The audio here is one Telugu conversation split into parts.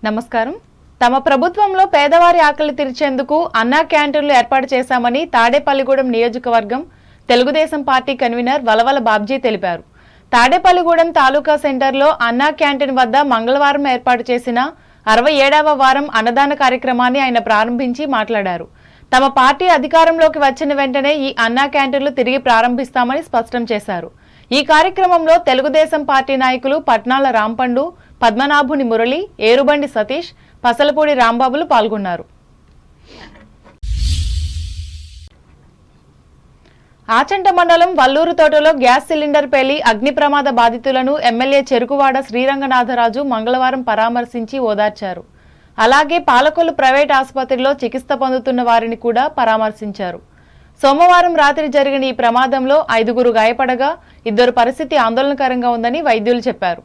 నమస్కారం. తమ ప్రభుత్వంలో పేదవారి ఆకలి తీర్చేందుకు అన్నా క్యాంటీన్లు ఏర్పాటు చేశామని తాడేపల్లిగూడెం నియోజకవర్గం తెలుగుదేశం పార్టీ కన్వీనర్ వలవల బాబ్జీ తెలిపారు. తాడేపల్లిగూడెం తాలూకా సెంటర్లో అన్నా క్యాంటీన్ వద్ద మంగళవారం ఏర్పాటు చేసిన 67వ వారం అన్నదాన కార్యక్రమాన్ని ఆయన ప్రారంభించి మాట్లాడారు. తమ పార్టీ అధికారంలోకి వచ్చిన వెంటనే ఈ అన్నా క్యాంటీన్లు తిరిగి ప్రారంభిస్తామని స్పష్టం చేశారు. ఈ కార్యక్రమంలో తెలుగుదేశం పార్టీ నాయకులు పట్నాల రాంపండు, పద్మనాభుని మురళి, ఏరుబండి సతీష్, పసలపూడి రాంబాబులు పాల్గొన్నారు. ఆచంట మండలం వల్లూరు తోటలో గ్యాస్ సిలిండర్ పేలి అగ్ని ప్రమాద బాధితులను ఎమ్మెల్యే చెరుకువాడ శ్రీరంగనాథరాజు మంగళవారం పరామర్శించి ఓదార్చారు. అలాగే పాలకొల్లు ప్రైవేట్ ఆసుపత్రిలో చికిత్స పొందుతున్న వారిని కూడా పరామర్శించారు. సోమవారం రాత్రి జరిగిన ఈ ప్రమాదంలో 5గురు గాయపడగా 2 పరిస్థితి ఆందోళనకరంగా ఉందని వైద్యులు చెప్పారు.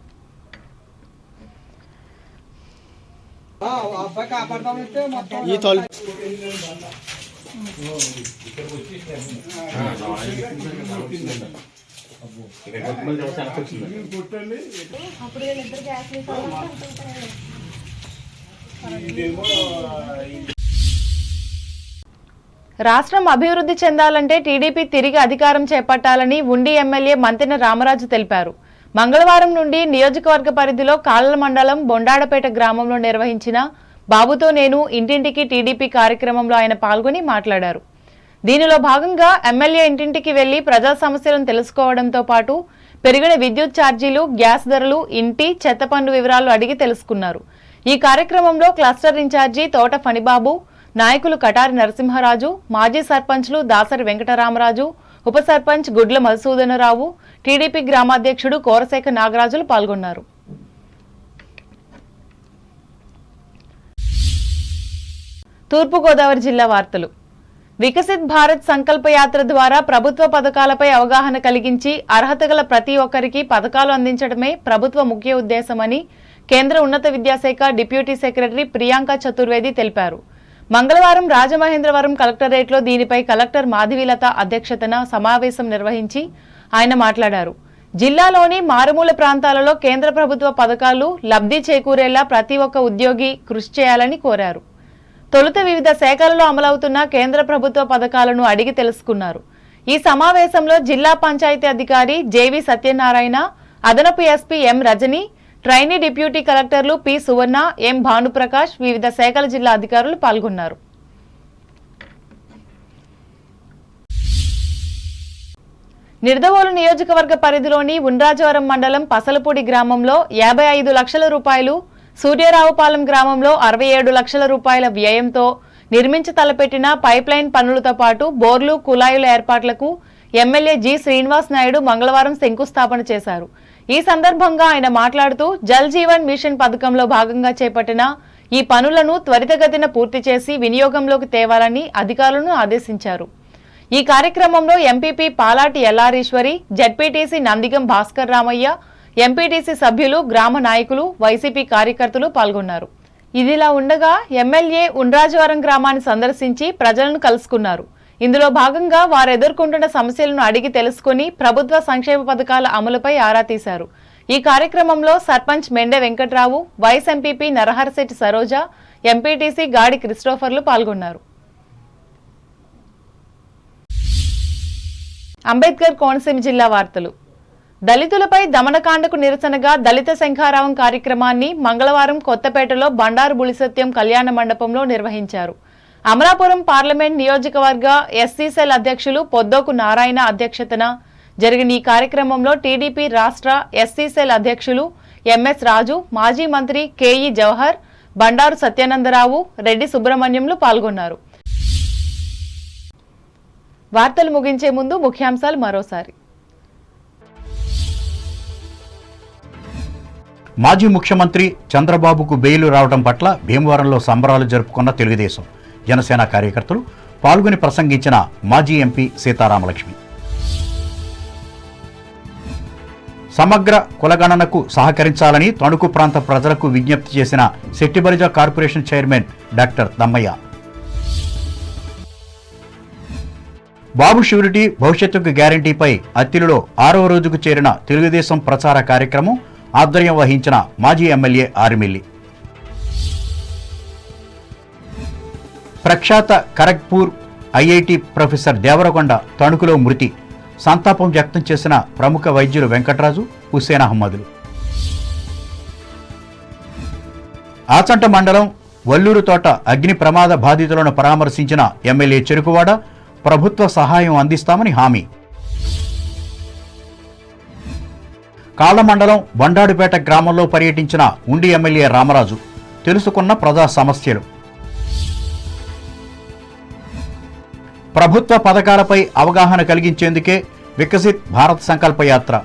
రాష్ట్రం అభివృద్ధి చెందాలంటే టీడీపీ తిరిగి అధికారం చేపట్టాలని ఉండి ఎమ్మెల్యే మంతెన రామరాజు తెలిపారు. మంగళవారం నుండి నియోజకవర్గ పరిధిలో కాళ్ళ మండలం బొండాడపేట గ్రామంలో నిర్వహించిన బాబుతో నేను ఇంటింటికి టీడీపీ కార్యక్రమంలో ఆయన పాల్గొని మాట్లాడారు. దీనిలో భాగంగా ఎమ్మెల్యే ఇంటింటికి వెళ్లి ప్రజా సమస్యలను తెలుసుకోవడంతో పాటు పెరిగిన విద్యుత్ ఛార్జీలు, గ్యాస్ ధరలు, ఇంటి చెత్త పన్ను వివరాలు అడిగి తెలుసుకున్నారు. ఈ కార్యక్రమంలో క్లస్టర్ ఇన్ఛార్జి తోట ఫణిబాబు, నాయకులు కటారి నరసింహరాజు, మాజీ సర్పంచ్లు దాసరి వెంకటరామరాజు, ఉప సర్పంచ్ గుడ్ల మధుసూదనరావు, టీడీపీ గ్రామాధ్యక్షుడు కోరశేఖ నాగరాజులు పాల్గొన్నారు. తూర్పుగోదావరి జిల్లా వార్తలు. వికసిత్ భారత్ సంకల్ప యాత్ర ద్వారా ప్రభుత్వ పథకాలపై అవగాహన కలిగించి అర్హత గల ప్రతి ఒక్కరికి పథకాలు అందించడమే ప్రభుత్వ ముఖ్య ఉద్దేశమని కేంద్ర ఉన్నత విద్యాశాఖ డిప్యూటీ సెక్రటరీ ప్రియాంక చతుర్వేది తెలిపారు. మంగళవారం రాజమహేంద్రవరం కలెక్టరేట్లో దీనిపై కలెక్టర్ మాధవీలత అధ్యక్షతన సమావేశం నిర్వహించి ఆయన మాట్లాడారు. జిల్లాలోని మారుమూల ప్రాంతాలలో కేంద్ర ప్రభుత్వ పథకాలు లబ్ధి చేకూరేలా ప్రతి ఒక్క ఉద్యోగి కృషి చేయాలని కోరారు. తొలుత వివిధ శాఖలలో అమలవుతున్న కేంద్ర ప్రభుత్వ పథకాలను అడిగి తెలుసుకున్నారు. ఈ సమావేశంలో జిల్లా పంచాయతీ అధికారి జేవి సత్యనారాయణ, అదనపు SP M Rajani, trainee deputy కలెక్టర్లు పి సువర్ణ, ఎం భానుప్రకాష్, వివిధ శాఖల జిల్లా అధికారులు పాల్గొన్నారు. నిడదవోలు నియోజకవర్గ పరిధిలోని ఉండ్రాజవరం మండలం పసలపూడి గ్రామంలో 55 లక్షల రూపాయలు, సూర్యరావుపాలెం గ్రామంలో 67 లక్షల రూపాయల వ్యయంతో నిర్మించి తలపెట్టిన పైప్లైన్ పనులతో పాటు బోర్లు, కుళాయిల ఏర్పాట్లకు ఎమ్మెల్యే జి శ్రీనివాస్ నాయుడు మంగళవారం శంకుస్థాపన చేశారు. ఈ సందర్భంగా ఆయన మాట్లాడుతూ జల్ జీవన్ మిషన్ పథకంలో భాగంగా చేపట్టిన ఈ పనులను త్వరితగతిన పూర్తి చేసి వినియోగంలోకి తేవాలని అధికారులను ఆదేశించారు. ఈ కార్యక్రమంలో MPP Palati Yellareeswari, ZPTC Nandigam Bhaskar Ramayya, MPTC సభ్యులు, గ్రామ నాయకులు, వైసీపీ కార్యకర్తలు పాల్గొన్నారు. ఇదిలా ఉండగా ఎమ్మెల్యే ఉండ్రాజవరం గ్రామాన్ని సందర్శించి ప్రజలను కలుసుకున్నారు. ఇందులో భాగంగా వారు ఎదుర్కొంటున్న సమస్యలను అడిగి తెలుసుకుని ప్రభుత్వ సంక్షేమ పథకాల అమలుపై ఆరా తీశారు. ఈ కార్యక్రమంలో sarpanch Mende Venkatrao, vice MPP Naraharasetti Saroja, MPTC Gadi క్రిస్టోఫర్లు పాల్గొన్నారు. అంబేద్కర్ కోనసీమ జిల్లా వార్తలు. దళితులపై దమనకాండకు నిరసనగా దళిత శంఖారావం కార్యక్రమాన్ని మంగళవారం కొత్తపేటలో బండారు బులిసత్యం కళ్యాణ మండపంలో నిర్వహించారు. అమలాపురం పార్లమెంట్ నియోజకవర్గ ఎస్సీ సెల్ అధ్యక్షులు పొద్దోకు నారాయణ అధ్యక్షతన జరిగిన ఈ కార్యక్రమంలో టీడీపీ రాష్ట్ర ఎస్సీ సెల్ అధ్యక్షులు ఎంఎస్ రాజు, మాజీ మంత్రి కేఈ జవహర్, బండారు సత్యానందరావు, రెడ్డి సుబ్రహ్మణ్యంలు పాల్గొన్నారు. వార్తలు ముగించే ముందు ముఖ్యాంశాలు మరోసారి. మాజీ ముఖ్యమంత్రి చంద్రబాబుకు బెయిల్ రావడం పట్ల భీమవరంలో సంబరాలు జరుపుకున్న తెలుగుదేశం జనసేన కార్యకర్తలు పాల్గొని ప్రసంగించిన మాజీ ఎంపీ సీతారామలక్ష్మి. సమగ్ర కులగణనకు సహకరించాలని తణుకు ప్రాంత ప్రజలకు విజ్ఞప్తి చేసిన శెట్టిబలిజ కార్పొరేషన్ చైర్మన్ డాక్టర్ దమ్మయ్య. బాబు ష్యూరిటీ భవిష్యత్తుకు గ్యారంటీపై అత్తిలిలో 6వ రోజుకు చేరిన తెలుగుదేశం ప్రచార కార్యక్రమం ఆధ్వర్యం వహించిన మాజీ ఎమ్మెల్యే ఆర్మిల్లి. ప్రఖ్యాత ఖరగ్పూర్ ఐఐటి ప్రొఫెసర్ దేవరకొండ తణుకులో మృతి. సంతాపం వ్యక్తం చేసిన ప్రముఖ వైద్యులు వెంకటరాజు, హుస్సేన్ అహ్మదులు. ఆచంట మండలం వల్లూరు తోట అగ్ని ప్రమాద బాధితులను పరామర్శించిన ఎమ్మెల్యే చెరుకువాడ, ప్రభుత్వ సహాయం అందిస్తామని హామీ. కాళ్ల మండలం బండాడుపేట గ్రామంలో పర్యటించిన ఉండి ఎమ్మెల్యే రామరాజు, తెలుసుకున్న ప్రజా సమస్యలు. ప్రభుత్వ పథకాలపై అవగాహన కలిగించేందుకే వికసిత్ భారత్ సంకల్ప యాత్ర.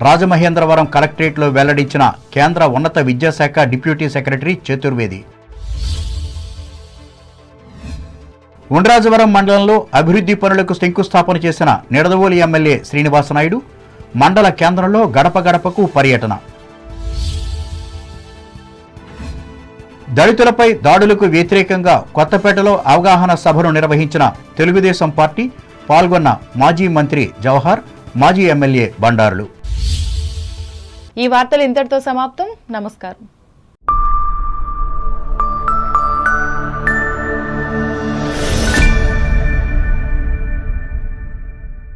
రాజమహేంద్రవరం కలెక్టరేట్లో వెల్లడించిన కేంద్ర ఉన్నత విద్యాశాఖ డిప్యూటీ సెక్రటరీ చతుర్వేది. ఉండ్రాజవరం మండలంలో అభివృద్ధి పనులకు శంకుస్థాపన చేసిన నిడదవోలు ఎమ్మెల్యే శ్రీనివాసనాయుడు, మండల కేంద్రంలో గడప గడపకు పర్యటన. దళితులపై దాడులకు వ్యతిరేకంగా కొత్తపేటలో అవగాహన సభను నిర్వహించిన తెలుగుదేశం పార్టీ, పాల్గొన్న మాజీ మంత్రి జవహర్, మాజీ ఎమ్మెల్యే బండారులు. ఈ వార్తలు ఇంతటితో సమాప్తం. నమస్కారం.